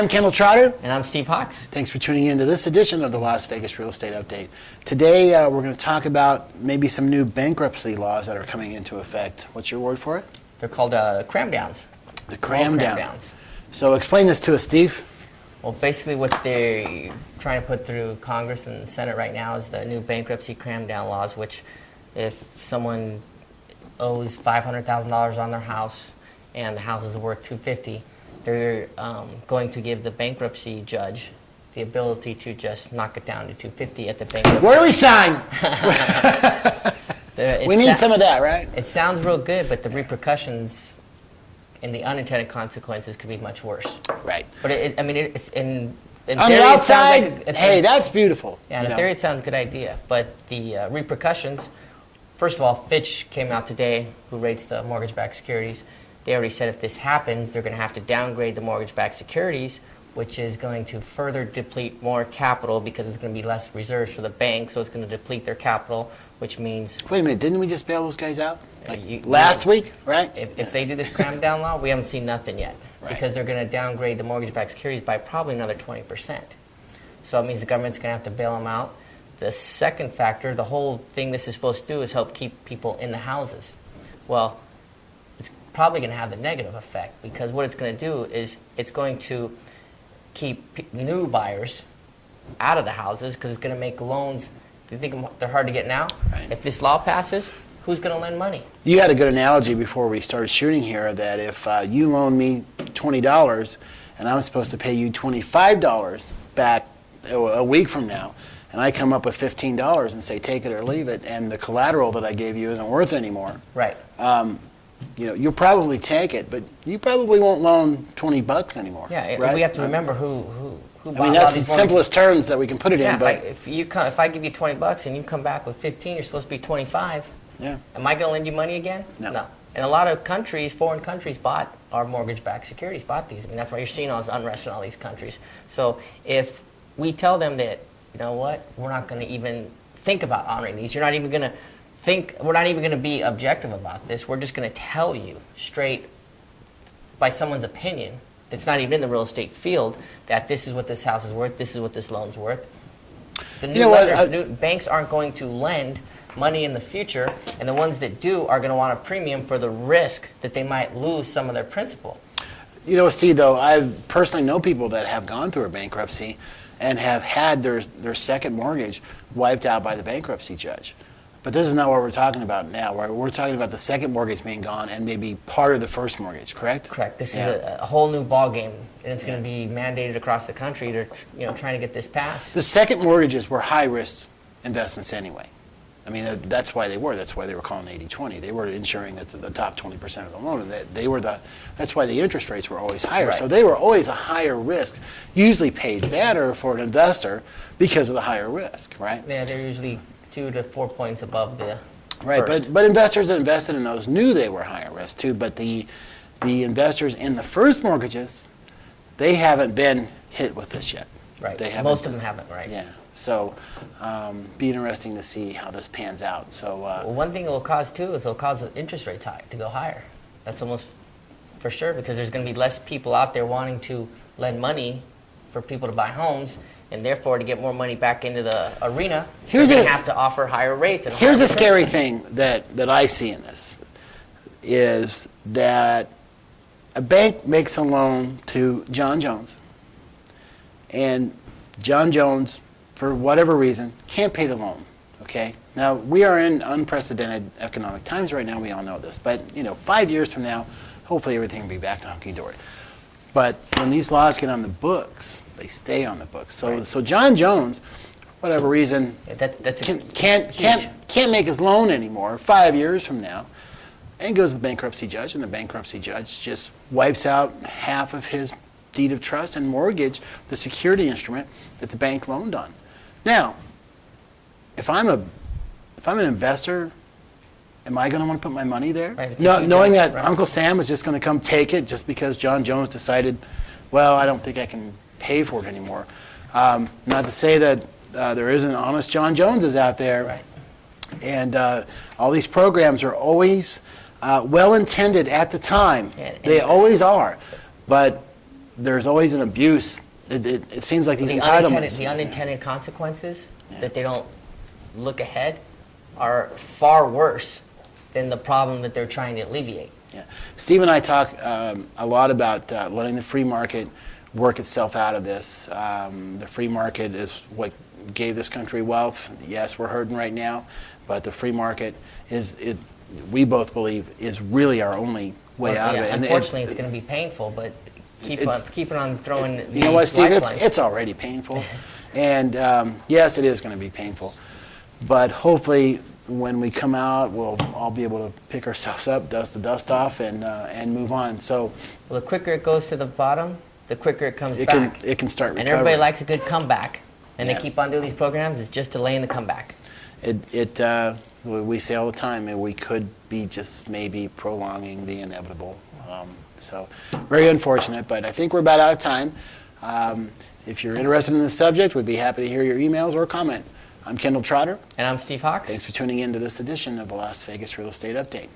I'm Kendall Trotter. And I'm Steve Hawks. Thanks for tuning in to this edition of the Las Vegas Real Estate Update. Today we're going to talk about maybe some new bankruptcy laws that are coming into effect. What's your word for it? They're called Cramdowns. The Cramdowns. So explain this to us, Steve. Well, basically what they're trying to put through Congress and the Senate right now is the new bankruptcy cramdown laws, which if someone owes $500,000 on their house and the house is worth $250,000, they're going to give the bankruptcy judge the ability to just knock it down to $250,000 at the bankruptcy. Where do we sign? We need some of that, right? It sounds real good, but the repercussions and the unintended consequences could be much worse. Right. But it's in on theory, the outside, it sounds like hey, that's beautiful. Yeah, in theory, it sounds a good idea. But the repercussions, first of all, Fitch came out today, who rates the mortgage-backed securities. They already said if this happens, they're going to have to downgrade the mortgage-backed securities, which is going to further deplete more capital because it's going to be less reserves for the bank, so it's going to deplete their capital, which means... Wait a minute, didn't we just bail those guys out? Last week, right? If they do this cram-down law, we haven't seen nothing yet, because they're going to downgrade the mortgage-backed securities by probably another 20%. So it means the government's going to have to bail them out. The second factor, the whole thing this is supposed to do is help keep people in the houses. Well, it's probably going to have the negative effect, because what it's going to do is it's going to keep new buyers out of the houses, because it's going to make loans. Do you think they're hard to get now? Right. If this law passes, who's going to lend money? You had a good analogy before we started shooting here that if you loan me $20 and I'm supposed to pay you $25 back a week from now, and I come up with $15 and say take it or leave it, and the collateral that I gave you isn't worth it anymore. Right. You'll probably take it, but you probably won't loan $20 anymore. Yeah, right? we have to remember who I mean, that's the simplest terms that we can put it in. But if I give you $20 and you come back with 15, you're supposed to be 25. Yeah. Am I going to lend you money again? No. And a lot of countries, foreign countries, bought our mortgage-backed securities, bought these. I mean, that's why you're seeing all this unrest in all these countries. So if we tell them that, you know what, we're not going to even think about honoring these. You're not even going to think. We're not even going to be objective about this. We're just going to tell you straight by someone's opinion that's not even in the real estate field that this is what this house is worth. This is what this loan's worth. The new lenders, banks aren't going to lend money in the future, and the ones that do are going to want a premium for the risk that they might lose some of their principal. You know, Steve, though, I personally know people that have gone through a bankruptcy and have had their second mortgage wiped out by the bankruptcy judge. But this is not what we're talking about now. We're talking about the second mortgage being gone and maybe part of the first mortgage, correct? Correct. This is a whole new ball game, and it's going to be mandated across the country. They're trying to get this passed. The second mortgages were high-risk investments anyway. I mean, that's why they were. That's why they were calling 80-20. They were insuring the top 20% of the loan. That's why the interest rates were always higher. Right. So they were always a higher risk, usually paid better for an investor because of the higher risk, right? Yeah, they're usually 2 to 4 points above the right. first. But investors that invested in those knew they were higher risk too. But the investors in the first mortgages, they haven't been hit with this yet. Right. Most of them haven't. Right. Yeah. So, be interesting to see how this pans out. So, well, one thing it will cause too is it'll cause the interest rates to go higher. That's almost for sure, because there's going to be less people out there wanting to lend money for people to buy homes, and therefore to get more money back into the arena, you're going to have to offer higher rates. And here's a scary thing that I see in this is that a bank makes a loan to John Jones, and John Jones, for whatever reason, can't pay the loan, okay? Now, we are in unprecedented economic times right now. We all know this. But, 5 years from now, hopefully everything will be back to hunky-dory. But when these laws get on the books, they stay on the books. So John Jones, for whatever reason, can't make his loan anymore 5 years from now, and goes to the bankruptcy judge, and the bankruptcy judge just wipes out half of his deed of trust and mortgage, the security instrument that the bank loaned on. Now, if I'm an investor, am I going to want to put my money there? Right, knowing that Uncle Sam is just going to come take it just because John Jones decided, well, I don't think I can pay for it anymore. Not to say that there isn't honest John Joneses out there. Right. And all these programs are always well-intended at the time. They always are. But there's always an abuse. It seems like these The entitlements. unintended consequences that they don't look ahead are far worse than the problem that they're trying to alleviate. Yeah. Steve and I talk a lot about letting the free market work itself out of this. The free market is what gave this country wealth. Yes, we're hurting right now, but the free market we both believe, is really our only way out of it. And unfortunately, it's going to be painful, but keep on throwing these You know what, Steve? lifelines. It's already painful. And yes, it is going to be painful. But hopefully, when we come out, we'll all be able to pick ourselves up, dust the dust off, and move on. So Well, the quicker it goes to the bottom, the quicker it comes it back. can start recovering. And everybody likes a good comeback. And Yeah. they keep on doing these programs. It's just delaying the comeback. We say all the time, and we could be just maybe prolonging the inevitable. So very unfortunate, but I think we're about out of time. If you're interested in this subject, we'd be happy to hear your emails or comment. I'm Kendall Trotter. And I'm Steve Hawks. Thanks for tuning in to this edition of the Las Vegas Real Estate Update.